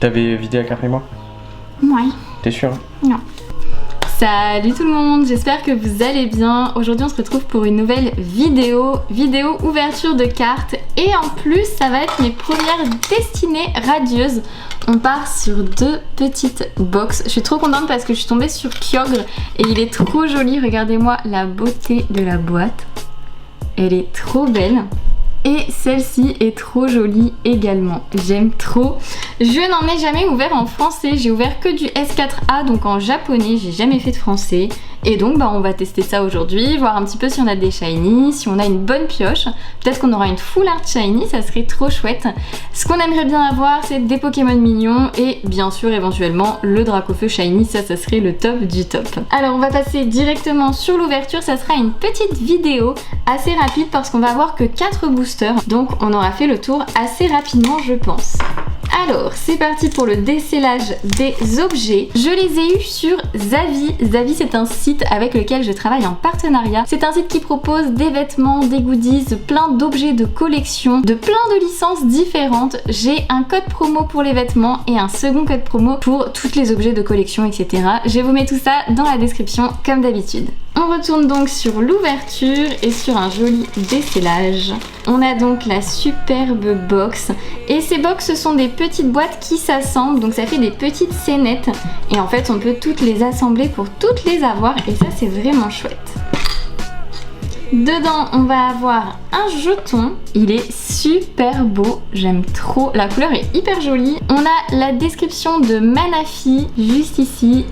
T'avais vidé la carte mémoire? Ouais. T'es sûr? Non. Salut tout le monde, j'espère que vous allez bien. Aujourd'hui on se retrouve pour une nouvelle vidéo ouverture de cartes. Et en plus ça va être mes premières destinées radieuses. On part sur deux petites box. Je suis trop contente parce que je suis tombée sur Kyogre et il est trop joli. Regardez-moi la beauté de la boîte. Elle est trop belle. Et celle-ci est trop jolie également, j'aime trop. Je n'en ai jamais ouvert en français, j'ai ouvert que du S4A, donc en japonais, j'ai jamais fait de français. Et donc on va tester ça aujourd'hui, voir un petit peu si on a des shiny, si on a une bonne pioche. Peut-être qu'on aura une full art shiny, ça serait trop chouette. Ce qu'on aimerait bien avoir, c'est des Pokémon mignons et bien sûr éventuellement le Dracofeu shiny, ça serait le top du top. Alors on va passer directement sur l'ouverture, ça sera une petite vidéo assez rapide parce qu'on va avoir que 4 boosters. Donc on aura fait le tour assez rapidement je pense. Alors c'est parti pour le décellage des objets. Je les ai eus sur Zavvi. Zavvi c'est un site avec lequel je travaille en partenariat. C'est un site qui propose des vêtements, des goodies, plein d'objets de collection, de plein de licences différentes. J'ai un code promo pour les vêtements et un second code promo pour tous les objets de collection etc. Je vous mets tout ça dans la description comme d'habitude. On retourne donc sur l'ouverture et sur un joli décellage. On a donc la superbe box et ces box sont des petites boîtes qui s'assemblent, donc ça fait des petites scénettes et en fait on peut toutes les assembler pour toutes les avoir et ça c'est vraiment chouette. Dedans on va avoir un jeton, il est super beau, j'aime trop, la couleur est hyper jolie. On a la description de Manaphy juste ici.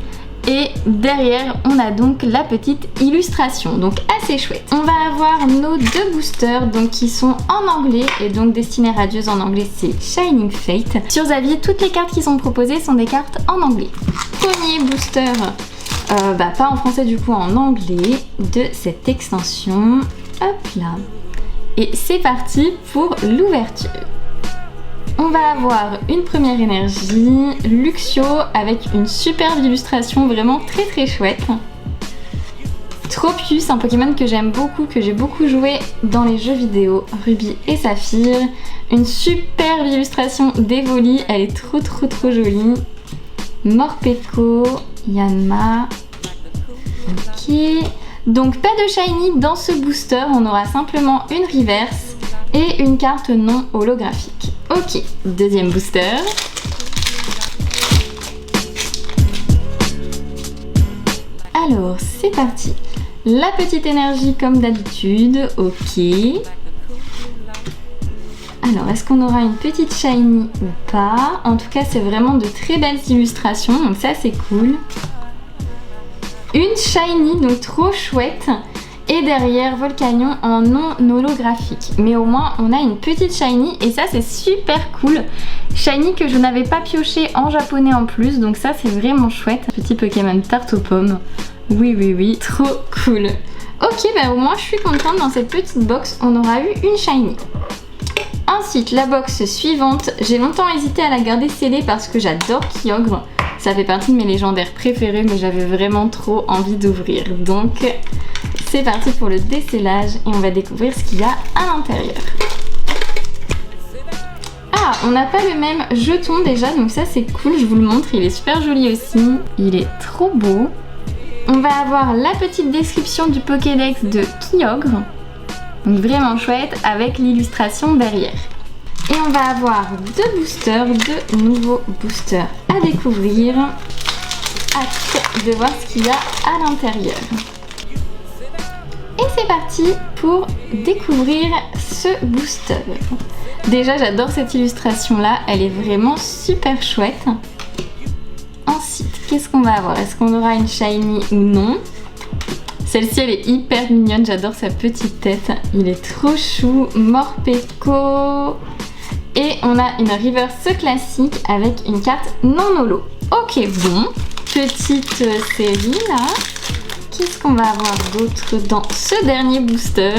Et derrière, on a donc la petite illustration, donc assez chouette. On va avoir nos deux boosters donc qui sont en anglais et donc destinées radieuses en anglais, c'est Shining Fate. Sur Zavvi, toutes les cartes qui sont proposées sont des cartes en anglais. Premier booster, pas en français du coup, en anglais de cette extension. Hop là. Et c'est parti pour l'ouverture. On va avoir une première énergie, Luxio, avec une superbe illustration vraiment très chouette. Tropius, un Pokémon que j'aime beaucoup, que j'ai beaucoup joué dans les jeux vidéo, Ruby et Saphir. Une superbe illustration d'Evoli, elle est trop jolie. Morpeko, Yanma. Ok. Donc pas de shiny dans ce booster, on aura simplement une reverse et une carte non holographique. Ok, deuxième booster. Alors, c'est parti. La petite énergie comme d'habitude, ok. Alors, est-ce qu'on aura une petite shiny ou pas? En tout cas, c'est vraiment de très belles illustrations, donc ça c'est cool. Une shiny, donc trop chouette. Et derrière Volcanion en non holographique. Mais au moins on a une petite shiny et ça c'est super cool. Shiny que je n'avais pas pioché en japonais en plus, donc ça c'est vraiment chouette. Petit Pokémon tarte aux pommes. Oui, trop cool. Ok, au moins je suis contente, dans cette petite box on aura eu une shiny. Ensuite la box suivante, j'ai longtemps hésité à la garder scellée parce que j'adore Kyogre. Ça fait partie de mes légendaires préférés mais j'avais vraiment trop envie d'ouvrir. Donc c'est parti pour le décellage et on va découvrir ce qu'il y a à l'intérieur. Ah, on n'a pas le même jeton déjà, donc ça c'est cool, je vous le montre, il est super joli aussi. Il est trop beau. On va avoir la petite description du Pokédex de Kyogre. Donc vraiment chouette avec l'illustration derrière. Et on va avoir deux boosters, deux nouveaux boosters à découvrir. Hâte de voir ce qu'il y a à l'intérieur. Et c'est parti pour découvrir ce booster. Déjà j'adore cette illustration là, elle est vraiment super chouette. Ensuite, qu'est-ce qu'on va avoir? Est-ce qu'on aura une shiny ou non? Celle-ci elle est hyper mignonne, j'adore sa petite tête. Il est trop chou. Morpeko. Et on a une reverse classique avec une carte non holo. Ok, bon. Petite série là. Qu'est-ce qu'on va avoir d'autre dans ce dernier booster?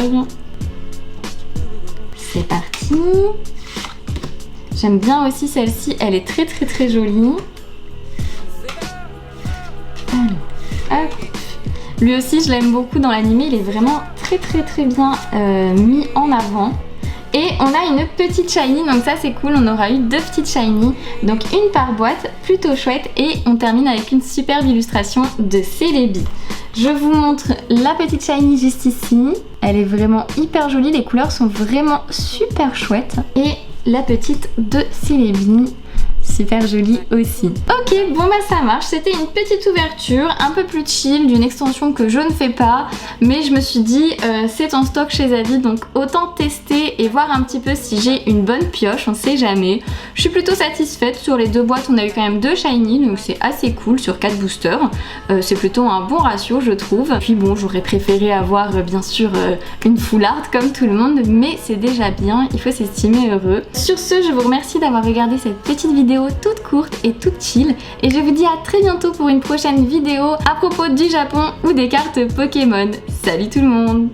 C'est parti. J'aime bien aussi celle-ci, elle est très jolie. Alors, hop. Lui aussi je l'aime beaucoup dans l'anime, il est vraiment très bien mis en avant. Et on a une petite shiny, donc ça c'est cool, on aura eu 2 petites shiny, donc une par boîte, plutôt chouette. Et on termine avec une superbe illustration de Celebi. Je vous montre la petite shiny juste ici, elle est vraiment hyper jolie, les couleurs sont vraiment super chouettes. Et la petite de Celebi, super jolie aussi. Ok, bon bah ça marche, c'était une petite ouverture un peu plus chill d'une extension que je ne fais pas, mais je me suis dit c'est en stock chez Avid, donc autant tester et voir un petit peu si j'ai une bonne pioche, on sait jamais. Je suis plutôt satisfaite, sur les 2 boîtes on a eu quand même 2 shiny, donc c'est assez cool sur 4 boosters, c'est plutôt un bon ratio je trouve. Puis bon, j'aurais préféré avoir bien sûr une full art comme tout le monde, mais c'est déjà bien, il faut s'estimer heureux. Sur ce, je vous remercie d'avoir regardé cette petite vidéo toute courte et toute chill, et je vous dis à très bientôt pour une prochaine vidéo à propos du Japon ou des cartes Pokémon. Salut tout le monde!